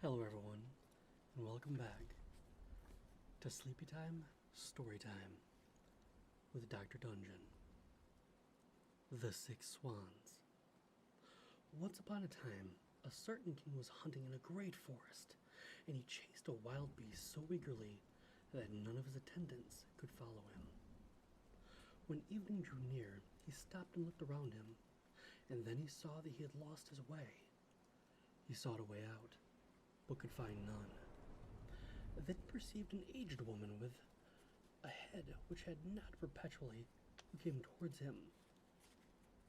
Hello everyone, and welcome back to Sleepytime, Storytime with Dr. Dungeon. The Six Swans. Once upon a time, a certain king was hunting in a great forest, and he chased a wild beast so eagerly that none of his attendants could follow him. When evening drew near, he stopped and looked around him, and then he saw that he had lost his way. He sought a way out, but could find none. Then he perceived an aged woman with a head which had not perpetually, who came towards him.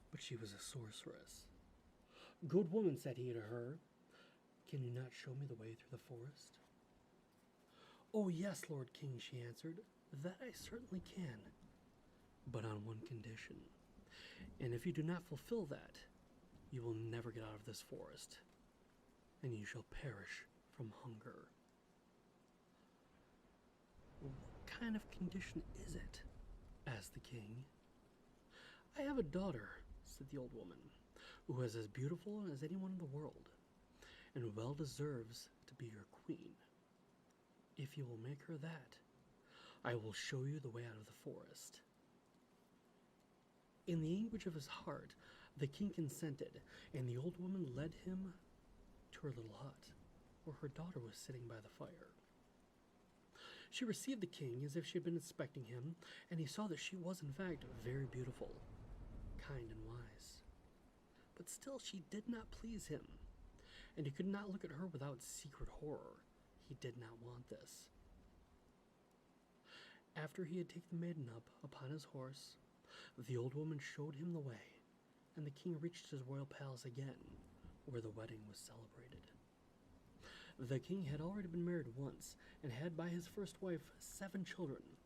But she was a sorceress. "Good woman," said he to her, "can you not show me the way through the forest?" "Oh yes, Lord King," she answered, "that I certainly can, but on one condition. And if you do not fulfill that, you will never get out of this forest, and you shall perish from hunger." "What kind of condition is it?" asked the king. "I have a daughter," said the old woman, "who is as beautiful as anyone in the world, and well deserves to be your queen. If you will make her that, I will show you the way out of the forest." In the anguish of his heart, the king consented, and the old woman led him to her little hut, where her daughter was sitting by the fire. She received the king as if she had been inspecting him, and he saw that she was in fact very beautiful, kind and wise. But still she did not please him, and he could not look at her without secret horror. He did not want this. After he had taken the maiden up upon his horse, the old woman showed him the way, and the king reached his royal palace again, where the wedding was celebrated. The king had already been married once, and had by his first wife 7 children,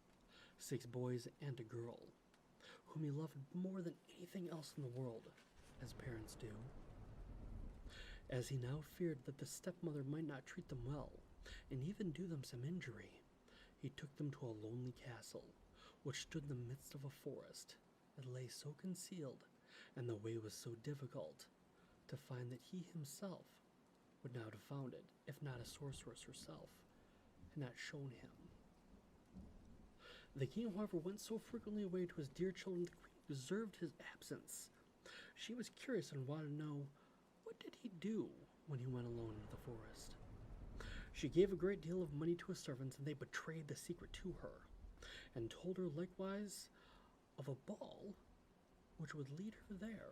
6 boys and a girl, whom he loved more than anything else in the world, as parents do. As he now feared that the stepmother might not treat them well, and even do them some injury, he took them to a lonely castle, which stood in the midst of a forest. It lay so concealed, and the way was so difficult to find, that he himself would not have found it, if not a sorceress herself had not shown him. The king, however, went so frequently away to his dear children, the queen observed his absence. She was curious and wanted to know, what did he do when he went alone into the forest? She gave a great deal of money to his servants, and they betrayed the secret to her, and told her likewise of a ball which would lead her there.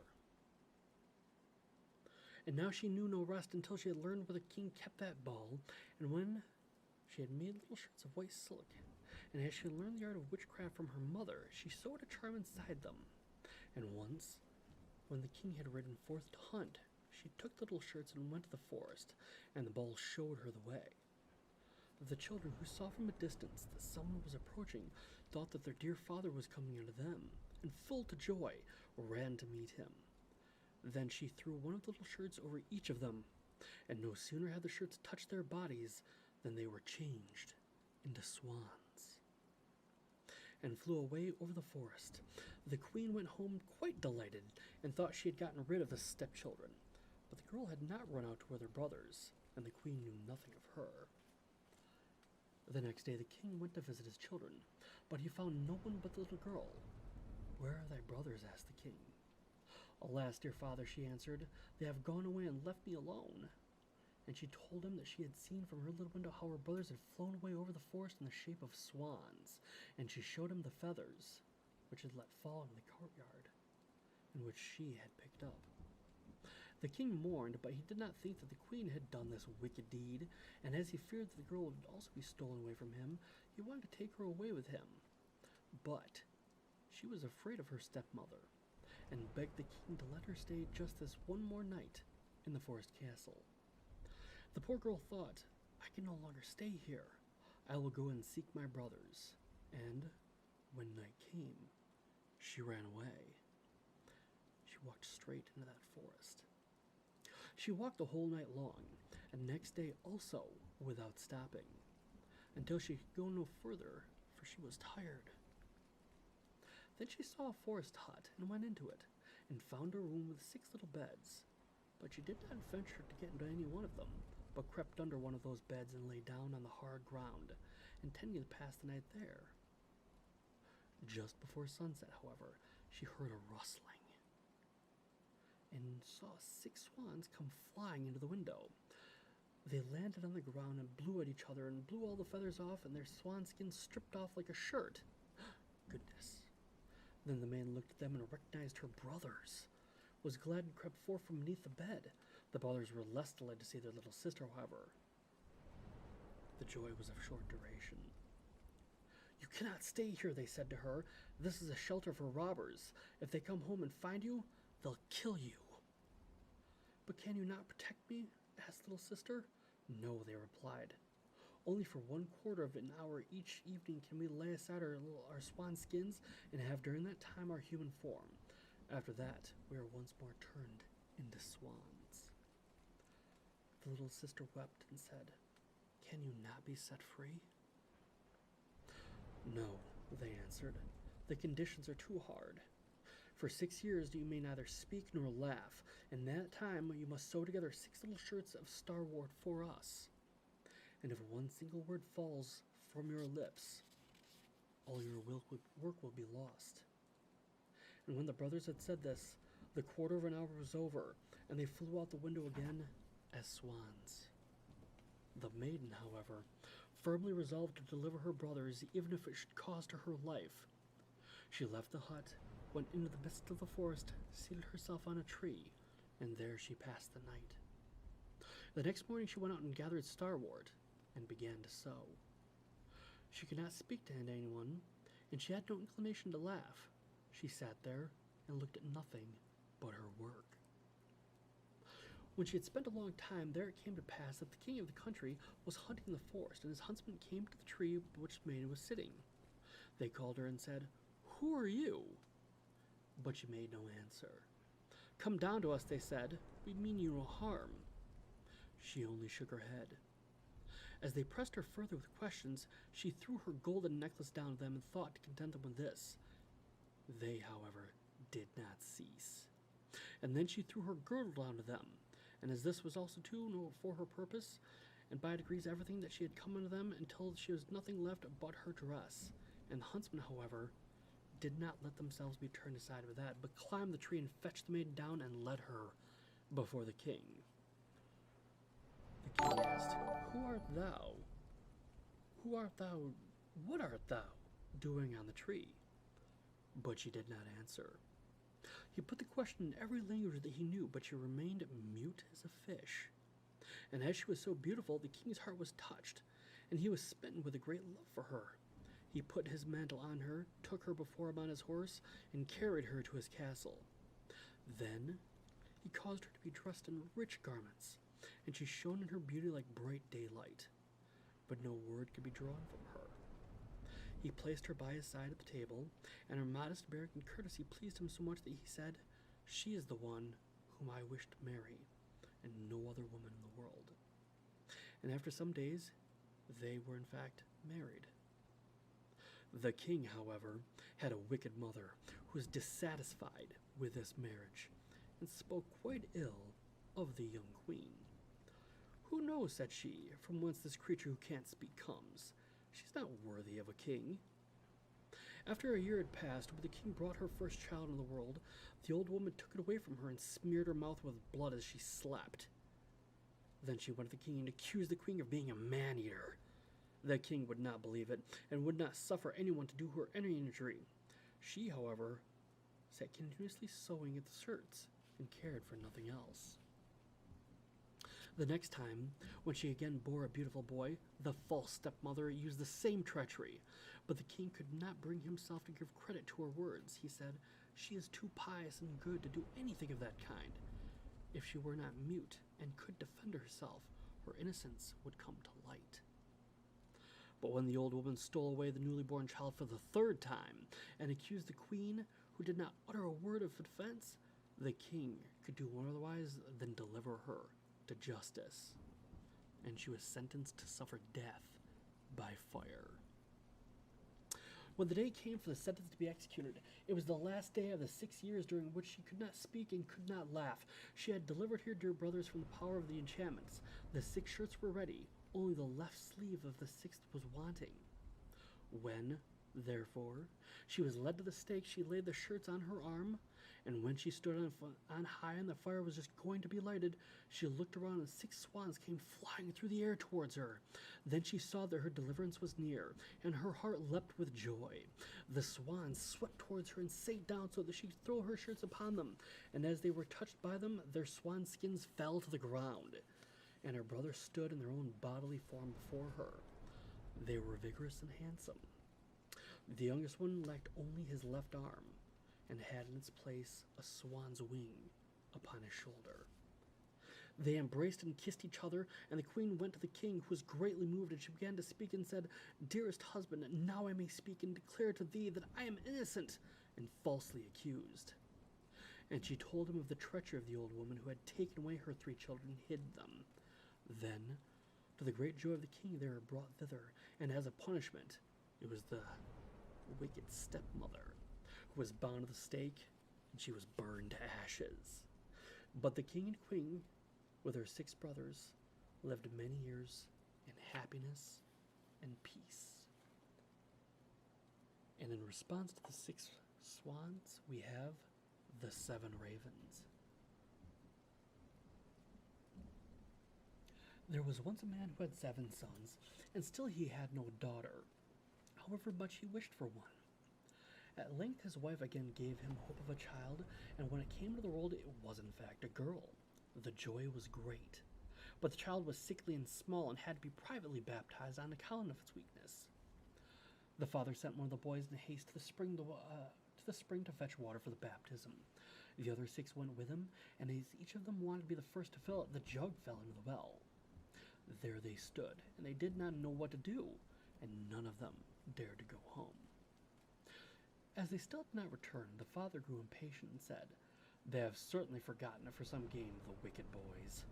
And now she knew no rest until she had learned where the king kept that ball, and when she had made little shirts of white silk, and as she had learned the art of witchcraft from her mother, she sewed a charm inside them. And once, when the king had ridden forth to hunt, she took the little shirts and went to the forest, and the ball showed her the way. The children, who saw from a distance that someone was approaching, thought that their dear father was coming unto them, and full to joy, ran to meet him. Then she threw one of the little shirts over each of them, and no sooner had the shirts touched their bodies than they were changed into swans, and flew away over the forest. The queen went home quite delighted, and thought she had gotten rid of the stepchildren. But the girl had not run out to where their brothers, and the queen knew nothing of her. The next day the king went to visit his children, but he found no one but the little girl. "Where are thy brothers?" asked the king. "Alas, dear father," she answered, "they have gone away and left me alone." And she told him that she had seen from her little window how her brothers had flown away over the forest in the shape of swans, and she showed him the feathers which had let fall in the courtyard, and which she had picked up. The king mourned, but he did not think that the queen had done this wicked deed, and as he feared that the girl would also be stolen away from him, he wanted to take her away with him. But she was afraid of her stepmother, and begged the king to let her stay just this one more night in the forest castle. The poor girl thought, "I can no longer stay here. I will go and seek my brothers." And when night came, she ran away. She walked straight into that forest. She walked the whole night long, and next day also, without stopping, until she could go no further, for she was tired. Then she saw a forest hut, and went into it, and found a room with 6 little beds. But she did not venture to get into any one of them, but crept under one of those beds and lay down on the hard ground, intending to pass the night there. Just before sunset, however, she heard a rustling and saw 6 swans come flying into the window. They landed on the ground and blew at each other and blew all the feathers off, and their swan skins stripped off like a shirt. Goodness. Then the man looked at them and recognized her brothers, was glad and crept forth from beneath the bed. The brothers were less delighted to see their little sister, however. The joy was of short duration. "You cannot stay here," they said to her. "This is a shelter for robbers. If they come home and find you, they'll kill you." "But can you not protect me?" asked little sister. "No," they replied. "Only for 1/4 of an hour each evening can we lay aside our swan skins and have during that time our human form. After that, we are once more turned into swans." The little sister wept and said, "Can you not be set free?" "No," they answered. "The conditions are too hard. For 6 years you may neither speak nor laugh. In that time you must sew together 6 little shirts of starwort for us. And if one single word falls from your lips, all your work will be lost." And when the brothers had said this, the 1/4 of an hour was over, and they flew out the window again as swans. The maiden, however, firmly resolved to deliver her brothers, even if it should cost her life. She left the hut, went into the midst of the forest, seated herself on a tree, and there she passed the night. The next morning she went out and gathered starwort, and began to sew. She could not speak to anyone, and she had no inclination to laugh. She sat there and looked at nothing but her work. When she had spent a long time, there it came to pass that the king of the country was hunting in the forest, and his huntsmen came to the tree which the maiden was sitting. They called her and said, "Who are you?" But she made no answer. "Come down to us," they said. "We mean you no harm." She only shook her head. As they pressed her further with questions, she threw her golden necklace down to them and thought to content them with this. They, however, did not cease. And then she threw her girdle down to them, and as this was also too for her purpose, and by degrees everything that she had come unto them, until she was nothing left but her dress. And the huntsmen, however, did not let themselves be turned aside with that, but climbed the tree and fetched the maiden down and led her before the king. The king asked, "Who art thou? Who art thou? What art thou doing on the tree?" But she did not answer. He put the question in every language that he knew, but she remained mute as a fish. And as she was so beautiful, the king's heart was touched, and he was smitten with a great love for her. He put his mantle on her, took her before him on his horse, and carried her to his castle. Then he caused her to be dressed in rich garments, and she shone in her beauty like bright daylight. But no word could be drawn from her. He placed her by his side at the table, and her modest bearing and courtesy pleased him so much that he said, "She is the one whom I wish to marry, and no other woman in the world." And after some days, they were in fact married. The king, however, had a wicked mother who was dissatisfied with this marriage, and spoke quite ill of the young queen. "Who knows," said she, "from whence this creature who can't speak comes? She's not worthy of a king." After a year had passed, when the king brought her first child into the world, the old woman took it away from her and smeared her mouth with blood as she slept. Then she went to the king and accused the queen of being a man-eater. The king would not believe it, and would not suffer anyone to do her any injury. She, however, sat continuously sewing at the shirts, and cared for nothing else. The next time, when she again bore a beautiful boy, the false stepmother used the same treachery, but the king could not bring himself to give credit to her words. He said, "She is too pious and good to do anything of that kind. If she were not mute and could defend herself, her innocence would come to light." But when the old woman stole away the newly born child for the 3rd time, and accused the queen, who did not utter a word of defense, the king could do otherwise than deliver her to justice, and she was sentenced to suffer death by fire. When the day came for the sentence to be executed, it was the last day of the 6 years during which she could not speak and could not laugh. She had delivered her dear brothers from the power of the enchantments. The 6 shirts were ready, only the left sleeve of the 6th was wanting. When, therefore, she was led to the stake, she laid the shirts on her arm, and when she stood on high and the fire was just going to be lighted, she looked around and 6 swans came flying through the air towards her. Then she saw that her deliverance was near, and her heart leapt with joy. The swans swept towards her and sate down so that she could throw her shirts upon them, and as they were touched by them, their swan skins fell to the ground, and her brothers stood in their own bodily form before her. They were vigorous and handsome. The youngest one lacked only his left arm, and had in its place a swan's wing upon his shoulder. They embraced and kissed each other, and the queen went to the king, who was greatly moved, and she began to speak and said, "Dearest husband, now I may speak and declare to thee that I am innocent and falsely accused." And she told him of the treachery of the old woman who had taken away her 3 children and hid them. Then, to the great joy of the king, they were brought thither, and as a punishment, it was the Wicked Stepmother who was bound to the stake, and she was burned to ashes. But the king and queen, with their 6 brothers, lived many years in happiness and peace. And in response to the 6 swans, we have the 7 ravens. There was once a man who had 7 sons, and still he had no daughter, however much he wished for one. At length his wife again gave him hope of a child, and when it came to the world, it was in fact a girl. The joy was great, but the child was sickly and small and had to be privately baptized on account of its weakness. The father sent one of the boys in haste to the spring to fetch water for the baptism. The other 6 went with him, and as each of them wanted to be the first to fill it, the jug fell into the well. There they stood, and they did not know what to do, and none of them dared to go home. As they still did not return, the father grew impatient and said, "They have certainly forgotten it for some game of the wicked boys."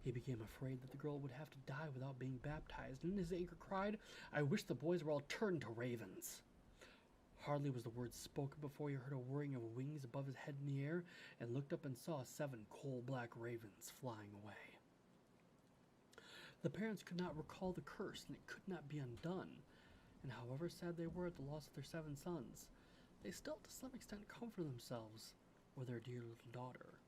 He became afraid that the girl would have to die without being baptized, and in his anger cried, "I wish the boys were all turned to ravens." Hardly was the word spoken before he heard a whirring of wings above his head in the air, and looked up and saw 7 coal-black ravens flying away. The parents could not recall the curse, and it could not be undone, and however sad they were at the loss of their 7 sons, they still to some extent comforted themselves with their dear little daughter,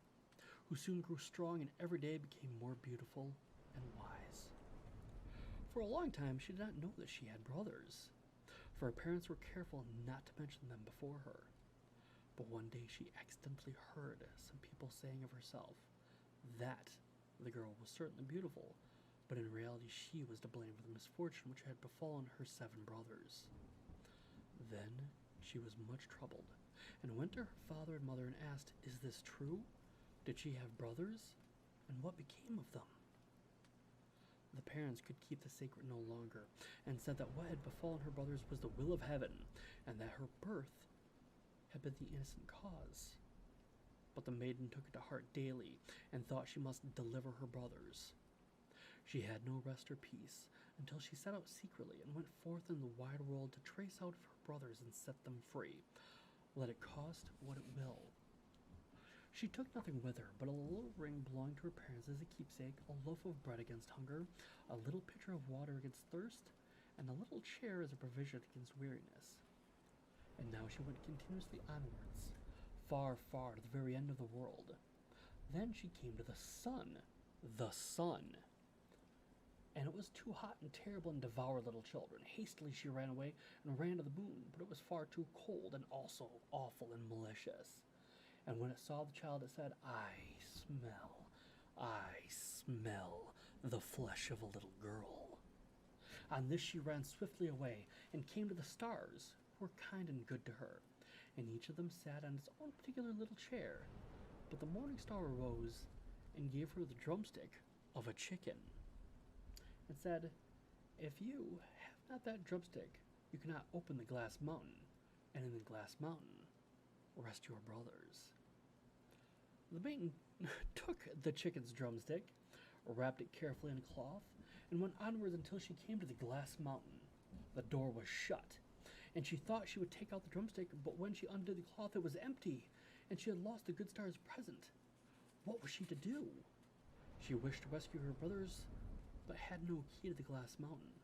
who soon grew strong and every day became more beautiful and wise. For a long time she did not know that she had brothers, for her parents were careful not to mention them before her. But one day she accidentally heard some people saying of herself that the girl was certainly beautiful, but in reality she was to blame for the misfortune which had befallen her 7 brothers. Then she was much troubled, and went to her father and mother and asked, "Is this true? Did she have brothers? And what became of them?" The parents could keep the secret no longer, and said that what had befallen her brothers was the will of heaven, and that her birth had been the innocent cause. But the maiden took it to heart daily, and thought she must deliver her brothers. She had no rest or peace until she set out secretly and went forth in the wide world to trace out her brothers and set them free, let it cost what it will. She took nothing with her but a little ring belonging to her parents as a keepsake, a loaf of bread against hunger, a little pitcher of water against thirst, and a little chair as a provision against weariness. And now she went continuously onwards, far, far to the very end of the world. Then she came to the sun. The sun! And it was too hot and terrible and devoured little children. Hastily she ran away and ran to the moon, but it was far too cold and also awful and malicious. And when it saw the child, it said, I smell the flesh of a little girl." On this she ran swiftly away, and came to the stars, who were kind and good to her, and each of them sat on its own particular little chair. But the morning star arose, and gave her the drumstick of a chicken, and said, "If you have not that drumstick, you cannot open the glass mountain, and in the glass mountain rest your brothers." The maiden took the chicken's drumstick, wrapped it carefully in a cloth, and went onwards until she came to the glass mountain. The door was shut, and she thought she would take out the drumstick, but when she undid the cloth, it was empty, and she had lost the good star's present. What was she to do? She wished to rescue her brothers, but had no key to the glass mountain.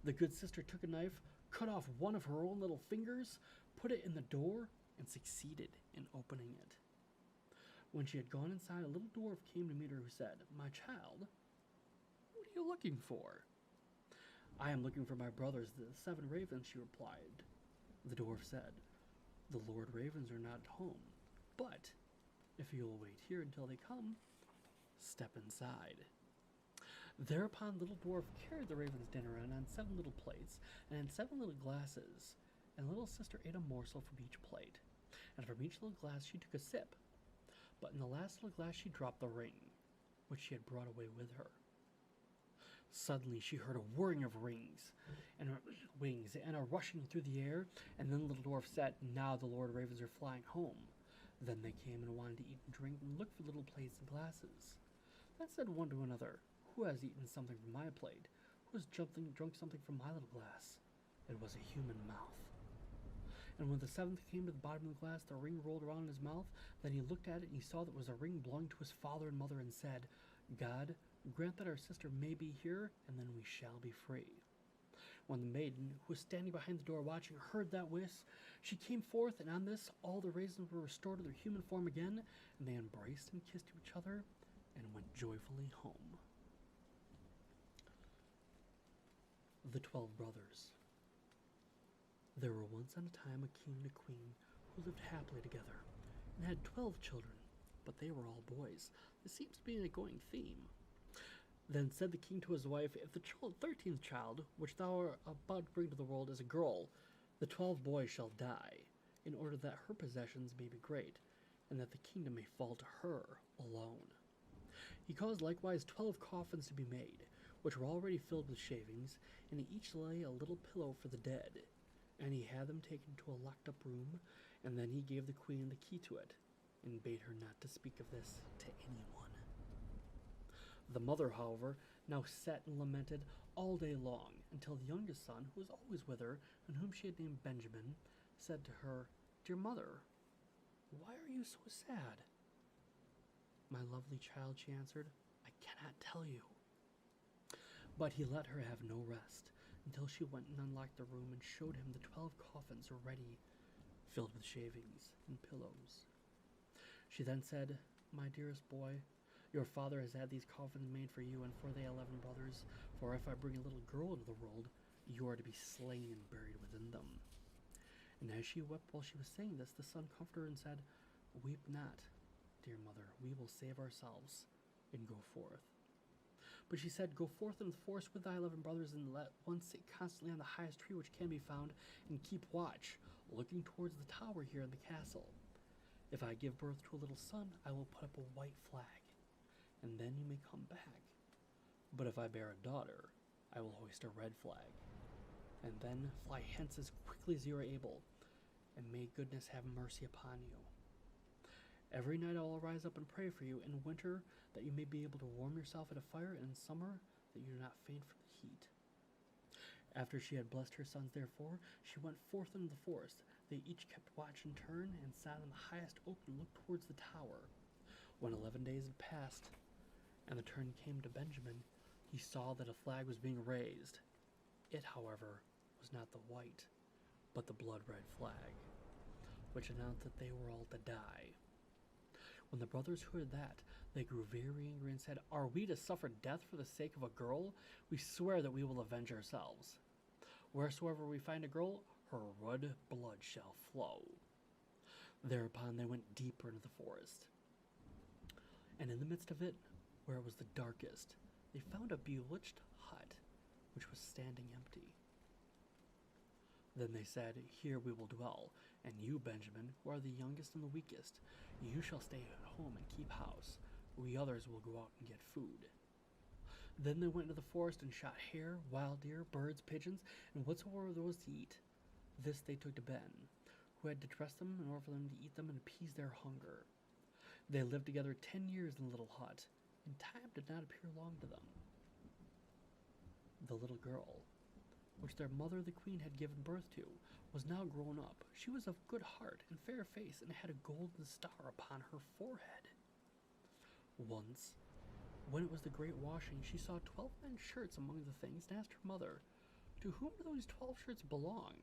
The good sister took a knife, cut off one of her own little fingers, put it in the door, and succeeded in opening it. When she had gone inside, a little dwarf came to meet her who said, "My child, what are you looking for?" "I am looking for my brothers, the 7 ravens," she replied. The dwarf said, "The Lord Ravens are not at home, but if you will wait here until they come, step inside." Thereupon, little dwarf carried the ravens' dinner on 7 little plates and in 7 little glasses, and little sister ate a morsel from each plate, and from each little glass she took a sip. But in the last little glass she dropped the ring, which she had brought away with her. Suddenly she heard a whirring of wings and a rushing through the air, and then the little dwarf said, "Now the Lord Ravens are flying home." Then they came and wanted to eat and drink and looked for little plates and glasses. Then said one to another, "Who has eaten something from my plate? Who has drunk something from my little glass?" It was a human mouth. And when the 7th came to the bottom of the glass, the ring rolled around in his mouth. Then he looked at it, and he saw that it was a ring belonging to his father and mother, and said, "God, grant that our sister may be here, and then we shall be free." When the maiden, who was standing behind the door watching, heard that wish, she came forth, and on this all the ravens were restored to their human form again, and they embraced and kissed each other, and went joyfully home. The 12 Brothers. There were once on a time a king and a queen who lived happily together, and had 12 children, but they were all boys. This seems to be an ongoing theme. Then said the king to his wife, "If the 13th child, which thou art about to bring to the world, is a girl, the 12 boys shall die, in order that her possessions may be great, and that the kingdom may fall to her alone." He caused likewise 12 coffins to be made, which were already filled with shavings, and in each lay a little pillow for the dead. And he had them taken to a locked-up room, and then he gave the queen the key to it, and bade her not to speak of this to anyone. The mother, however, now sat and lamented all day long, until the youngest son, who was always with her, and whom she had named Benjamin, said to her, "Dear mother, why are you so sad?" "My lovely child," she answered, "I cannot tell you." But he let her have no rest, until she went and unlocked the room and showed him the 12 coffins ready, filled with shavings and pillows. She then said, "My dearest boy, your father has had these coffins made for you and for the 11 brothers, for if I bring a little girl into the world, you are to be slain and buried within them." And as she wept while she was saying this, the son comforted her and said, "Weep not, dear mother, we will save ourselves and go forth." But she said, "Go forth into the forest with thy 11 brothers, and let one sit constantly on the highest tree which can be found, and keep watch, looking towards the tower here in the castle. If I give birth to a little son, I will put up a white flag, and then you may come back. But if I bear a daughter, I will hoist a red flag, and then fly hence as quickly as you are able, and may goodness have mercy upon you. Every night I will rise up and pray for you, in winter that you may be able to warm yourself at a fire, and in summer that you do not faint from the heat." After she had blessed her sons, therefore, she went forth into the forest. They each kept watch in turn, and sat on the highest oak and looked towards the tower. When 11 days had passed, and the turn came to Benjamin, he saw that a flag was being raised. It, however, was not the white, but the blood-red flag, which announced that they were all to die. When the brothers heard that, they grew very angry and said, "Are we to suffer death for the sake of a girl? We swear that we will avenge ourselves. Wheresoever we find a girl, her red blood shall flow." Thereupon they went deeper into the forest, and in the midst of it, where it was the darkest, they found a bewitched hut, which was standing empty. Then they said, "Here we will dwell, and you, Benjamin, who are the youngest and the weakest, you shall stay at home and keep house. We others will go out and get food." Then they went into the forest and shot hare, wild deer, birds, pigeons, and whatsoever there was to eat. This they took to Ben, who had to dress them in order for them to eat them and appease their hunger. They lived together 10 years in the little hut, and time did not appear long to them. The little girl which their mother the queen had given birth to, was now grown up. She was of good heart and fair face, and had a golden star upon her forehead. Once, when it was the great washing, she saw 12 men's shirts among the things, and asked her mother, "To whom do those 12 shirts belong?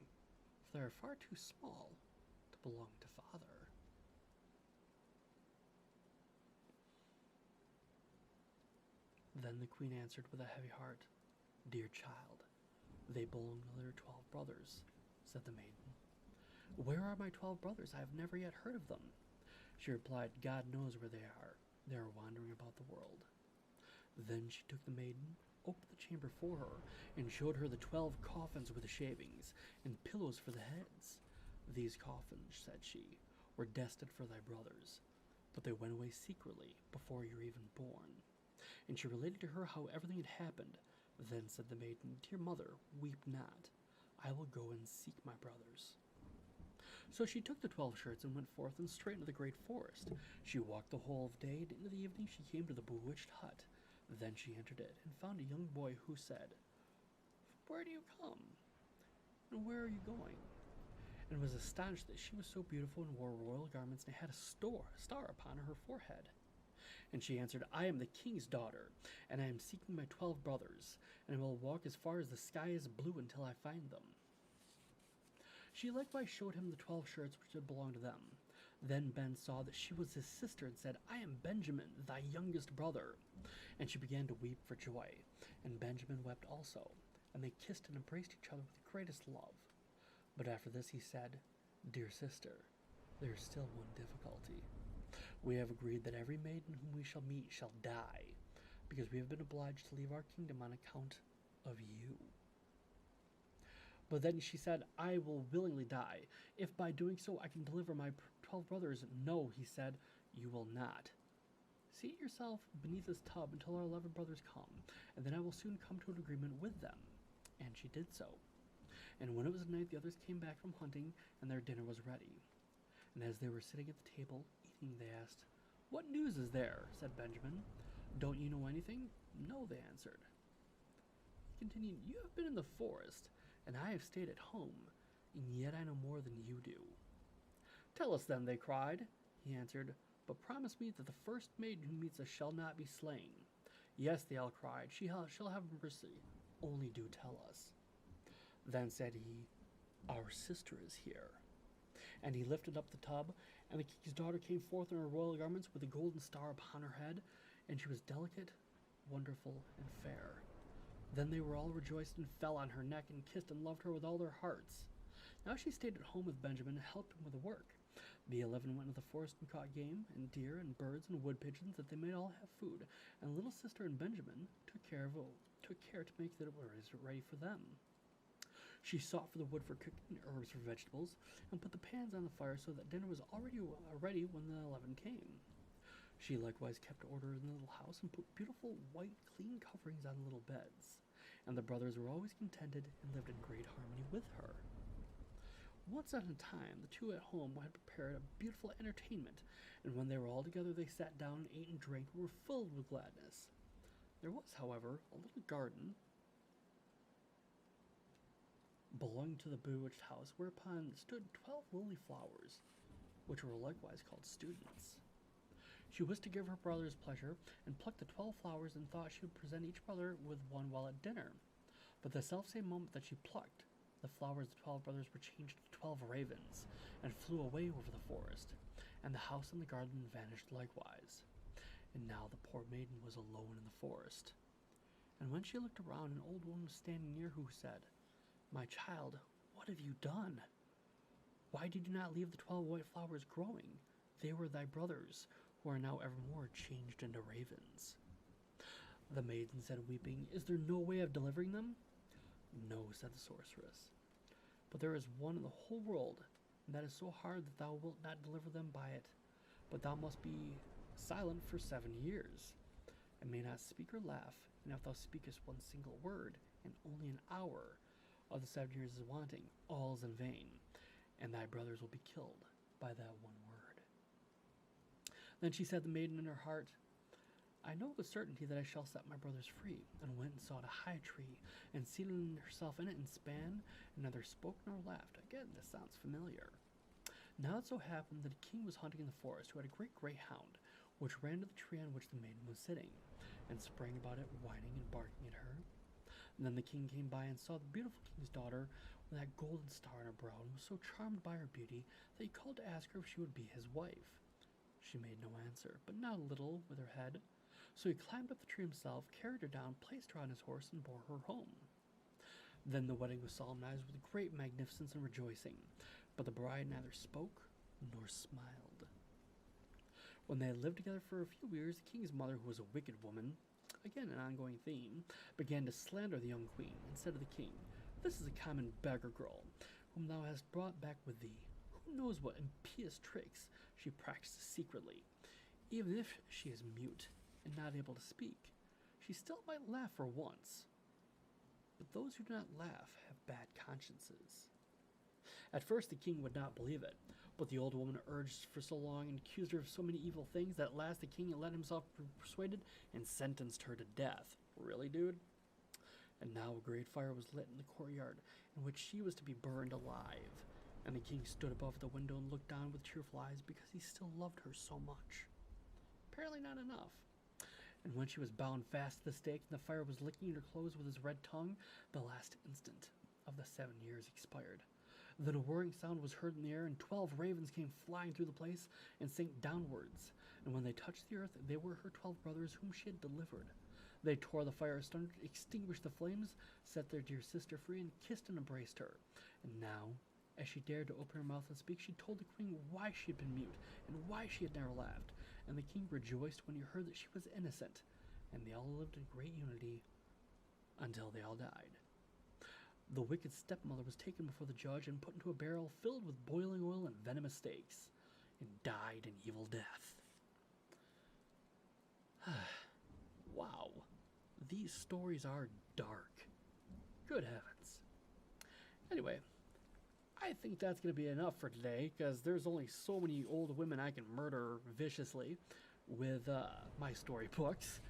For they are far too small to belong to father." Then the queen answered with a heavy heart, "Dear child, they belong to their 12 brothers," said the maiden. "Where are my 12 brothers? I have never yet heard of them." She replied, "God knows where they are. They are wandering about the world." Then she took the maiden, opened the chamber for her, and showed her the 12 coffins with the shavings, and pillows for the heads. "These coffins," said she, "were destined for thy brothers, but they went away secretly before you were even born." And she related to her how everything had happened. Then said the maiden, "Dear mother, weep not. I will go and seek my brothers." So she took the 12 shirts and went forth and straight into the great forest. She walked the whole of day, and in the evening she came to the bewitched hut. Then she entered it, and found a young boy who said, "Where do you come? And where are you going?" And was astonished that she was so beautiful, and wore royal garments, and had a star upon her forehead. And she answered, "I am the king's daughter, and I am seeking my 12 brothers, and I will walk as far as the sky is blue until I find them." She likewise showed him the 12 shirts which had belonged to them. Then Ben saw that she was his sister, and said, "I am Benjamin, thy youngest brother." And she began to weep for joy, and Benjamin wept also, and they kissed and embraced each other with the greatest love. But after this he said, "Dear sister, there is still one difficulty. We have agreed that every maiden whom we shall meet shall die, because we have been obliged to leave our kingdom on account of you." But then she said, "I will willingly die, if by doing so I can deliver my 12 brothers." "No," he said, "you will not. Seat yourself beneath this tub until our 11 brothers come, and then I will soon come to an agreement with them." And she did so. And when it was night, the others came back from hunting, and their dinner was ready. And as they were sitting at the table, eating, they asked, "What news is there?" said Benjamin. "Don't you know anything?" "No," they answered. He continued, "You have been in the forest, and I have stayed at home, and yet I know more than you do." "Tell us then," they cried. He answered, "But promise me that the first maiden who meets us shall not be slain." "Yes," they all cried, "she shall have mercy. Only do tell us." Then said he, "Our sister is here." And he lifted up the tub, and the king's daughter came forth in her royal garments with a golden star upon her head, and she was delicate, wonderful, and fair. Then they were all rejoiced, and fell on her neck, and kissed and loved her with all their hearts. Now she stayed at home with Benjamin, and helped him with the work. The 11 went into the forest and caught game, and deer, and birds, and wood pigeons, that they might all have food. And little sister and Benjamin took care to make that it was ready for them. She sought for the wood for cooking, and herbs for vegetables, and put the pans on the fire so that dinner was already ready when the 11 came. She likewise kept order in the little house, and put beautiful white clean coverings on the little beds. And the brothers were always contented, and lived in great harmony with her. Once on a time, the two at home had prepared a beautiful entertainment, and when they were all together, they sat down and ate and drank, and were filled with gladness. There was, however, a little garden belonging to the bewitched house, whereupon stood 12 lily flowers, which were likewise called students. She wished to give her brothers pleasure, and plucked the 12 flowers, and thought she would present each brother with one while at dinner. But the selfsame moment that she plucked the flowers, the 12 brothers were changed into 12 ravens, and flew away over the forest, and the house and the garden vanished likewise. And now the poor maiden was alone in the forest. And when she looked around, an old woman was standing near, who said, "My child, what have you done? Why did you not leave the 12 white flowers growing? They were thy brothers, who are now evermore changed into ravens." The maiden said, weeping, "Is there no way of delivering them?" "No," said the sorceress, "but there is one in the whole world, and that is so hard that thou wilt not deliver them by it. But thou must be silent for 7 years, and may not speak or laugh, and if thou speakest one single word, and only an hour of the 7 years is wanting, all is in vain, and thy brothers will be killed by that one word." Then she said, the maiden in her heart, I know with certainty that I shall set my brothers free, and went and sought a high tree, and seated herself in it and span, and neither spoke nor laughed. Again, this sounds familiar. Now it so happened that a king was hunting in the forest who had a great greyhound, which ran to the tree on which the maiden was sitting, and sprang about it, whining and barking at her. And then the king came by and saw the beautiful king's daughter with that golden star on her brow, and was so charmed by her beauty that he called to ask her if she would be his wife. She made no answer, but nodded a little with her head. So he climbed up the tree himself, carried her down, placed her on his horse, and bore her home. Then the wedding was solemnized with great magnificence and rejoicing, but the bride neither spoke nor smiled. When they had lived together for a few years, the king's mother, who was a wicked woman, again an ongoing theme, began to slander the young queen, and said to the king, "This is a common beggar girl, whom thou hast brought back with thee. Who knows what impious tricks she practices secretly? Even if she is mute and not able to speak, she still might laugh for once. But those who do not laugh have bad consciences." At first the king would not believe it, but the old woman urged for so long and accused her of so many evil things that at last the king let himself be persuaded and sentenced her to death. Really, dude? And now a great fire was lit in the courtyard, in which she was to be burned alive. And the king stood above the window and looked down with tearful eyes because he still loved her so much. Apparently not enough. And when she was bound fast to the stake and the fire was licking at her clothes with his red tongue, the last instant of the 7 years expired. Then a whirring sound was heard in the air, and 12 ravens came flying through the place and sank downwards. And when they touched the earth, they were her 12 brothers whom she had delivered. They tore the fire asunder, extinguished the flames, set their dear sister free, and kissed and embraced her. And now, as she dared to open her mouth and speak, she told the queen why she had been mute, and why she had never laughed. And the king rejoiced when he heard that she was innocent, and they all lived in great unity until they all died. The wicked stepmother was taken before the judge and put into a barrel filled with boiling oil and venomous stakes, and died an evil death. Wow, these stories are dark. Good heavens. Anyway, I think that's going to be enough for today, because there's only so many old women I can murder viciously with my storybooks.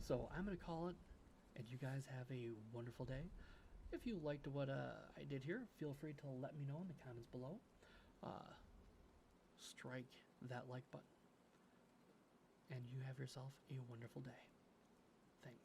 So I'm going to call it, and you guys have a wonderful day. If you liked what I did here, feel free to let me know in the comments below. Strike that like button. And you have yourself a wonderful day.